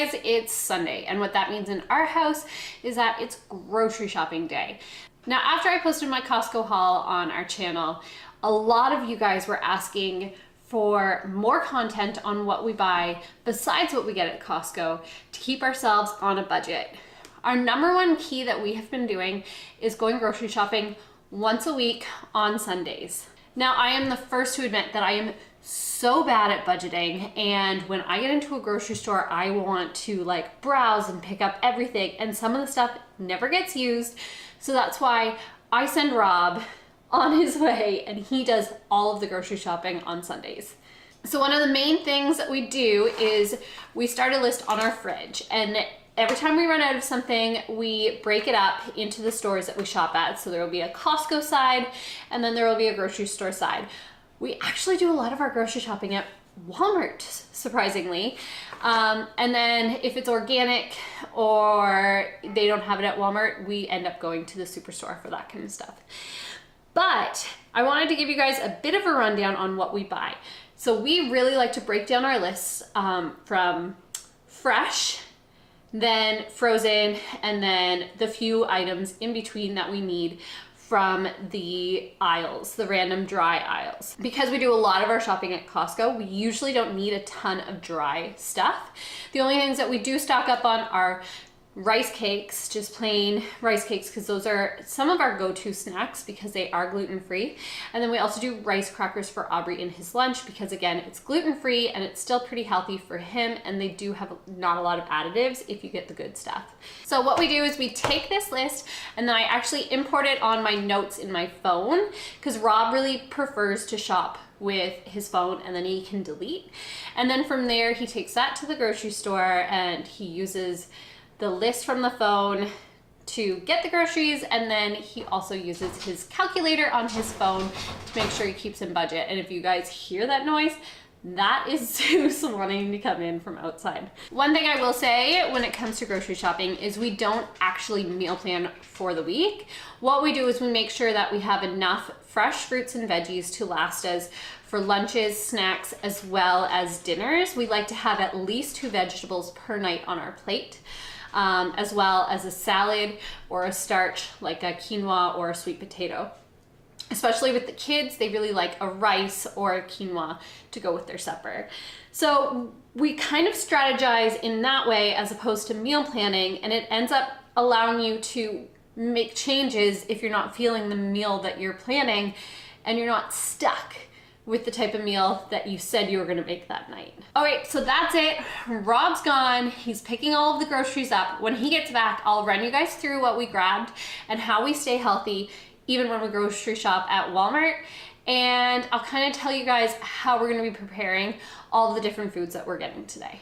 guys, it's Sunday, and what that means in our house is that it's grocery shopping day. Now, after I posted my Costco haul on our channel, a lot of you guys were asking for more content on what we buy besides what we get at Costco to keep ourselves on a budget. Our number one key that we have been doing is going grocery shopping once a week on Sundays. Now, I am the first to admit that I am so bad at budgeting, and when I get into a grocery store, I want to like browse and pick up everything, and some of the stuff never gets used. So that's why I send Rob on his way and he does all of the grocery shopping on Sundays. So one of the main things that we do is we start a list on our fridge, and every time we run out of something, we break it up into the stores that we shop at. So there will be a Costco side, and then there will be a grocery store side. We actually do a lot of our grocery shopping at Walmart, surprisingly. And then if it's organic or they don't have it at Walmart, we end up going to the superstore for that kind of stuff. But I wanted to give you guys a bit of a rundown on what we buy. So we really like to break down our lists from fresh, then frozen, and then the few items in between that we need from the aisles, the random dry aisles. Because we do a lot of our shopping at Costco, we usually don't need a ton of dry stuff. The only things that we do stock up on are rice cakes, just plain rice cakes, because those are some of our go-to snacks because they are gluten-free. And then we also do rice crackers for Aubrey in his lunch because, again, it's gluten-free and it's still pretty healthy for him, and they do have not a lot of additives if you get the good stuff. So what we do is we take this list and then I actually import it on my notes in my phone because Rob really prefers to shop with his phone and then he can delete. And then from there, he takes that to the grocery store and he uses the list from the phone to get the groceries, and then he also uses his calculator on his phone to make sure he keeps in budget. And if you guys hear that noise, that is Zeus wanting to come in from outside. One thing I will say when it comes to grocery shopping is we don't actually meal plan for the week. What we do is we make sure that we have enough fresh fruits and veggies to last us for lunches, snacks, as well as dinners. We like to have at least 2 vegetables per night on our plate. As well as a salad or a starch like a quinoa or a sweet potato. Especially with the kids, they really like a rice or a quinoa to go with their supper. So we kind of strategize in that way as opposed to meal planning, and it ends up allowing you to make changes if you're not feeling the meal that you're planning and you're not stuck with the type of meal that you said you were gonna make that night. All right, so that's it. Rob's gone. He's picking all of the groceries up. When he gets back, I'll run you guys through what we grabbed and how we stay healthy even when we grocery shop at Walmart. And I'll kind of tell you guys how we're gonna be preparing all of the different foods that we're getting today.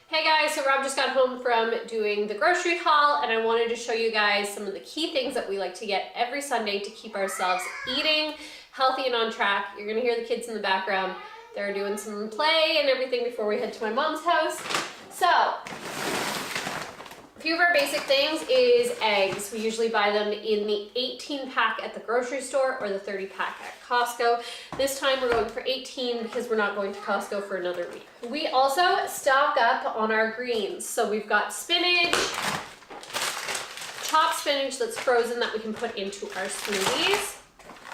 Hey guys, so Rob just got home from doing the grocery haul, and I wanted to show you guys some of the key things that we like to get every Sunday to keep ourselves eating healthy and on track. You're gonna hear the kids in the background. They're doing some play and everything before we head to my mom's house. So, a few of our basic things is eggs. We usually buy them in the 18 pack at the grocery store or the 30 pack at Costco. This time we're going for 18 because we're not going to Costco for another week. We also stock up on our greens. So we've got spinach, chopped spinach that's frozen that we can put into our smoothies.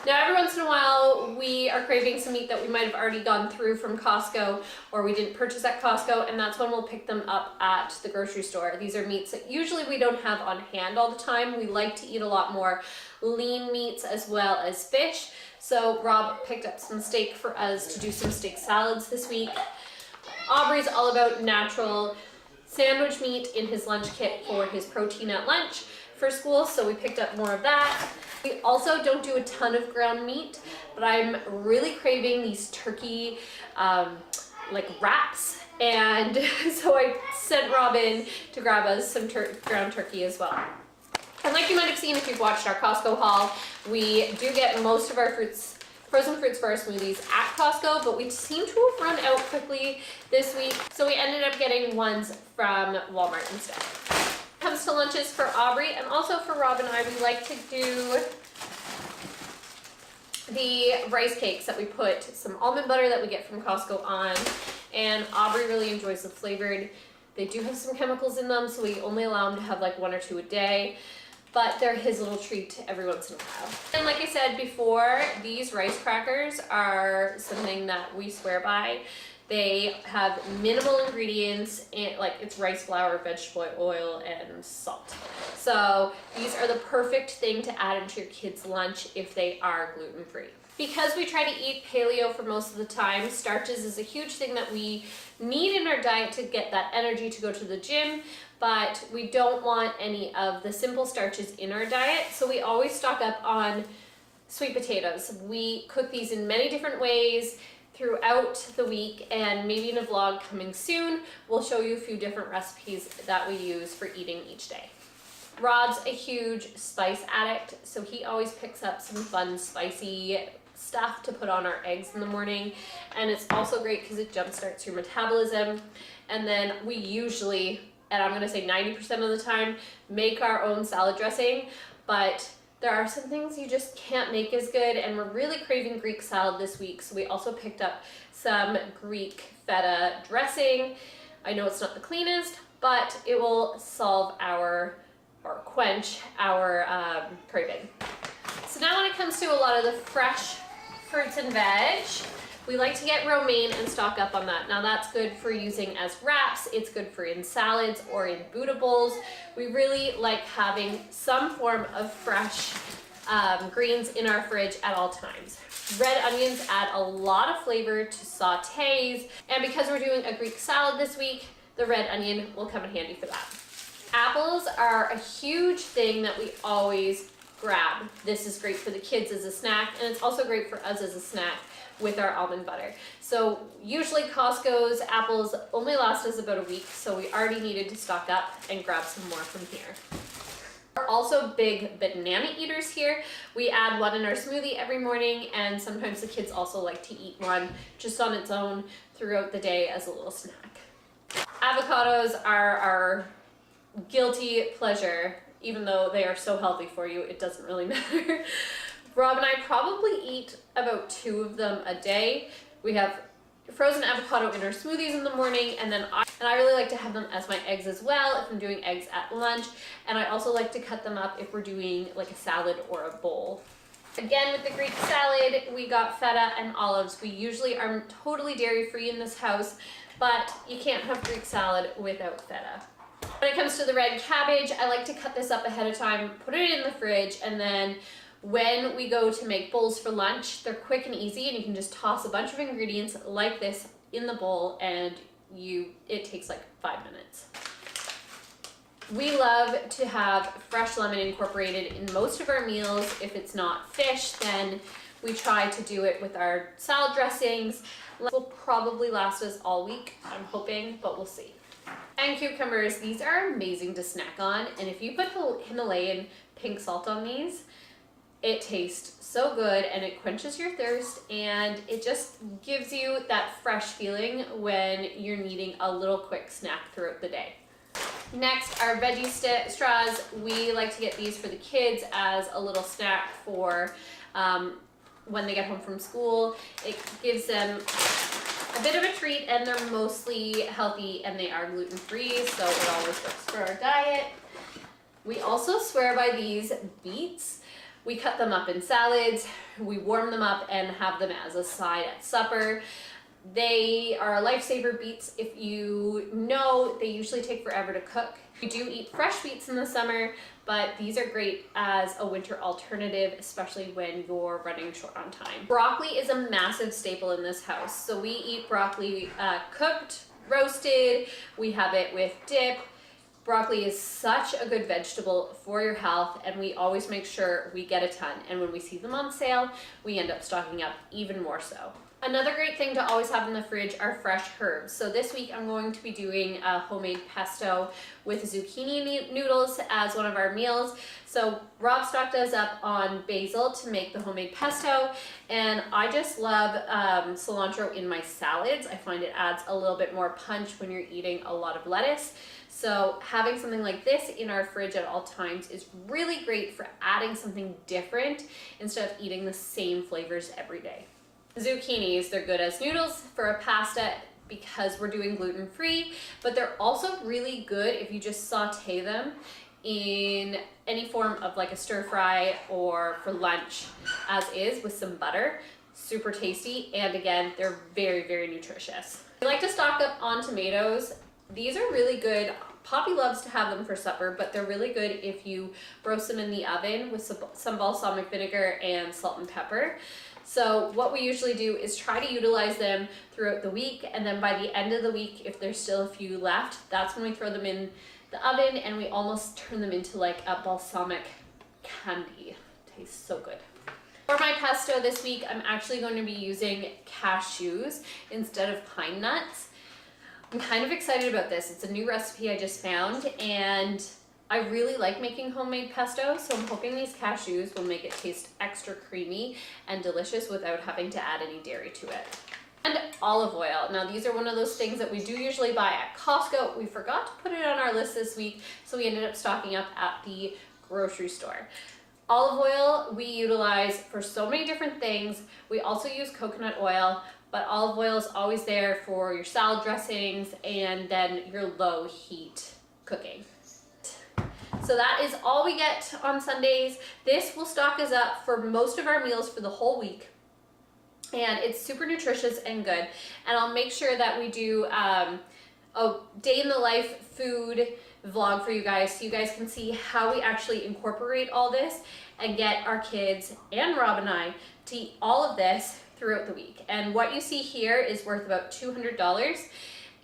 Now, every once in a while, we are craving some meat that we might have already gone through from Costco or we didn't purchase at Costco, and that's when we'll pick them up at the grocery store. These are meats that usually we don't have on hand all the time. We like to eat a lot more lean meats as well as fish. So Rob picked up some steak for us to do some steak salads this week. Aubrey's all about natural sandwich meat in his lunch kit for his protein at lunch for school, so we picked up more of that. We also don't do a ton of ground meat, but I'm really craving these turkey like wraps, and so I sent Robin to grab us some ground turkey as well. And like you might have seen if you've watched our Costco haul, we do get most of our frozen fruits for our smoothies at Costco, but we seem to have run out quickly this week, so we ended up getting ones from Walmart instead. Comes to lunches for Aubrey and also for Rob and I, we like to do the rice cakes that we put some almond butter that we get from Costco on, and Aubrey really enjoys the flavored They do have some chemicals in them, so we only allow him to have like 1 or 2 a day, but they're his little treat every once in a while. And like I said before, these rice crackers are something that we swear by. They have minimal ingredients, and like it's rice flour, vegetable oil, and salt. So these are the perfect thing to add into your kids' lunch if they are gluten-free. Because we try to eat paleo for most of the time, starches is a huge thing that we need in our diet to get that energy to go to the gym, but we don't want any of the simple starches in our diet, so we always stock up on sweet potatoes. We cook these in many different ways throughout the week, and maybe in a vlog coming soon, we'll show you a few different recipes that we use for eating each day. Rob's a huge spice addict, so he always picks up some fun spicy stuff to put on our eggs in the morning, and it's also great because it jumpstarts your metabolism. And then we usually, and I'm gonna say 90% of the time, make our own salad dressing, but there are some things you just can't make as good, and we're really craving Greek salad this week, so we also picked up some Greek feta dressing. I know it's not the cleanest, but it will solve our, or quench our craving. So now when it comes to a lot of the fresh fruits and veg, we like to get romaine and stock up on that. Now that's good for using as wraps, it's good for in salads or in Buddha bowls. We really like having some form of fresh greens in our fridge at all times. Red onions add a lot of flavor to sautés, and because we're doing a Greek salad this week, the red onion will come in handy for that. Apples are a huge thing that we always grab. This is great for the kids as a snack, and it's also great for us as a snack with our almond butter. So usually Costco's apples only last us about a week, so we already needed to stock up and grab some more from here. We're also big banana eaters here. We add one in our smoothie every morning, and sometimes the kids also like to eat one just on its own throughout the day as a little snack. Avocados are our guilty pleasure. Even though they are so healthy for you, it doesn't really matter. Rob and I probably eat about 2 of them a day. We have frozen avocado in our smoothies in the morning, and then I really like to have them as my eggs as well if I'm doing eggs at lunch, and I also like to cut them up if we're doing like a salad or a bowl. Again, with the Greek salad, we got feta and olives. We usually are totally dairy-free in this house, but you can't have Greek salad without feta. When it comes to the red cabbage, I like to cut this up ahead of time, put it in the fridge, and then when we go to make bowls for lunch, they're quick and easy, and you can just toss a bunch of ingredients like this in the bowl, and it takes like 5 minutes. We love to have fresh lemon incorporated in most of our meals. If it's not fish, then we try to do it with our salad dressings. This will probably last us all week, I'm hoping, but we'll see. And cucumbers, these are amazing to snack on, and if you put Himalayan pink salt on these, it tastes so good, and it quenches your thirst, and it just gives you that fresh feeling when you're needing a little quick snack throughout the day. Next, our veggie straws. We like to get these for the kids as a little snack for when they get home from school. It gives them a bit of a treat, and they're mostly healthy, and they are gluten-free, so it always works for our diet. We also swear by these beets. We cut them up in salads, we warm them up and have them as a side at supper. They are a lifesaver, beets. If you know, they usually take forever to cook. We do eat fresh beets in the summer, but these are great as a winter alternative, especially when you're running short on time. Broccoli is a massive staple in this house. So we eat broccoli cooked, roasted, we have it with dip. Broccoli is such a good vegetable for your health, and we always make sure we get a ton. And when we see them on sale, we end up stocking up even more so. Another great thing to always have in the fridge are fresh herbs. So this week I'm going to be doing a homemade pesto with zucchini noodles as one of our meals. So Rob stocked us up on basil to make the homemade pesto, and I just love cilantro in my salads. I find it adds a little bit more punch when you're eating a lot of lettuce. So having something like this in our fridge at all times is really great for adding something different instead of eating the same flavors every day. Zucchinis, they're good as noodles for a pasta. because we're doing gluten-free, but they're also really good if you just saute them in any form of like a stir fry or for lunch as is with some butter. Super tasty, and again, they're very, very nutritious. I like to stock up on tomatoes. These are really good. Poppy loves to have them for supper, but they're really good if you roast them in the oven with some balsamic vinegar and salt and pepper. So what we usually do is try to utilize them throughout the week, and then by the end of the week, if there's still a few left, that's when we throw them in the oven and we almost turn them into like a balsamic candy. Tastes so good. For my pesto this week, I'm actually going to be using cashews instead of pine nuts. I'm kind of excited about this. It's a new recipe I just found, and I really like making homemade pesto, so I'm hoping these cashews will make it taste extra creamy and delicious without having to add any dairy to it. And olive oil. Now these are one of those things that we do usually buy at Costco. We forgot to put it on our list this week, so we ended up stocking up at the grocery store. Olive oil we utilize for so many different things. We also use coconut oil, but olive oil is always there for your salad dressings and then your low heat cooking. So that is all we get on Sundays. This will stock us up for most of our meals for the whole week. And it's super nutritious and good. And I'll make sure that we do a day in the life food vlog for you guys, so you guys can see how we actually incorporate all this and get our kids and Rob and I to eat all of this throughout the week. And what you see here is worth about $200.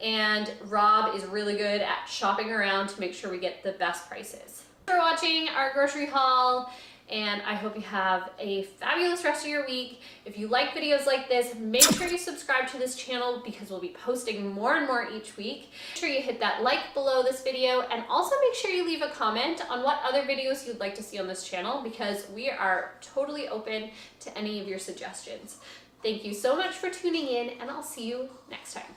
And Rob is really good at shopping around to make sure we get the best prices. Thanks for watching our grocery haul, and I hope you have a fabulous rest of your week. If you like videos like this, make sure you subscribe to this channel because we'll be posting more and more each week. Make sure you hit that like below this video, and also make sure you leave a comment on what other videos you'd like to see on this channel, because we are totally open to any of your suggestions. Thank you so much for tuning in, and I'll see you next time.